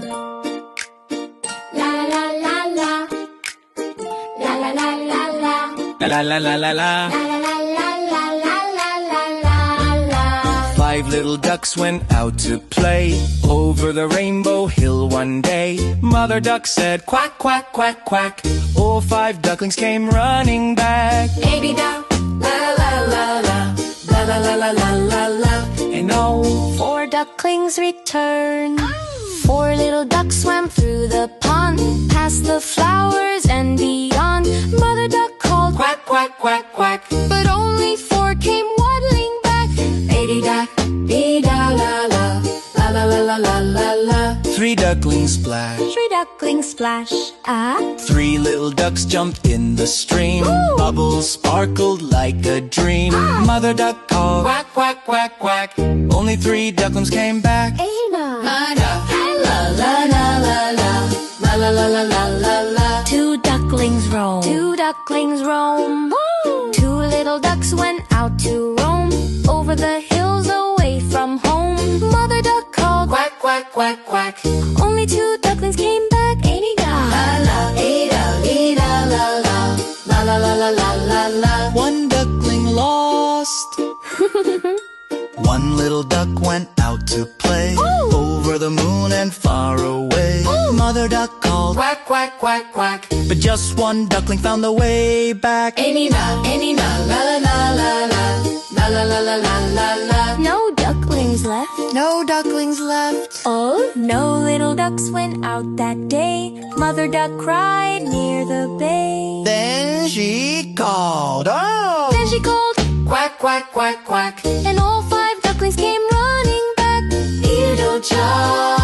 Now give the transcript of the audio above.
La la la la. La la la la la. La la la la la. La la la la la la la la la. 5 little ducks went out to play over the rainbow hill one day. Mother duck said quack, quack, quack, quack. All 5 ducklings came running back. A-dee-da, la la la la. La la la la la la la. And all 4 ducklings returned. 4 little ducks swam through the pond, past the flowers and beyond. Mother duck called quack, quack, quack, quack. but only 4 came waddling back. A-dee-da, dee-da, la la. La la la la la la la. 3 ducklings splash. 3 ducklings splash. 3 little ducks jumped in the stream. Ooh. Bubbles sparkled like a dream. Mother duck called quack, quack, quack, quack. Only 3 ducklings came back. A-da, la la la la la. La la la la la la la. 2 ducklings roam. 2 ducklings roam. Woo! 2 little ducks went out to roam over the hills away from home. Mother duck called Quack, quack, quack, quack. only 2 ducklings came back. A-dee-da, la la, a-da, dee-da, la la. La la la la la la la. 1 duckling lost. 1 little duck went out to play over the moon and far away. Mother duck called quack, quack, quack, quack. But just 1 duckling found the way back. A-dee-da, la la la la la. La la la la la la la. No ducklings left. No ducklings left. Oh, no little ducks went out that day. Mother duck cried near the bay. Then she called, oh! Then she called, Quack, quack, quack, quack. and all 5 ducklings came running back. Ear-do-cha.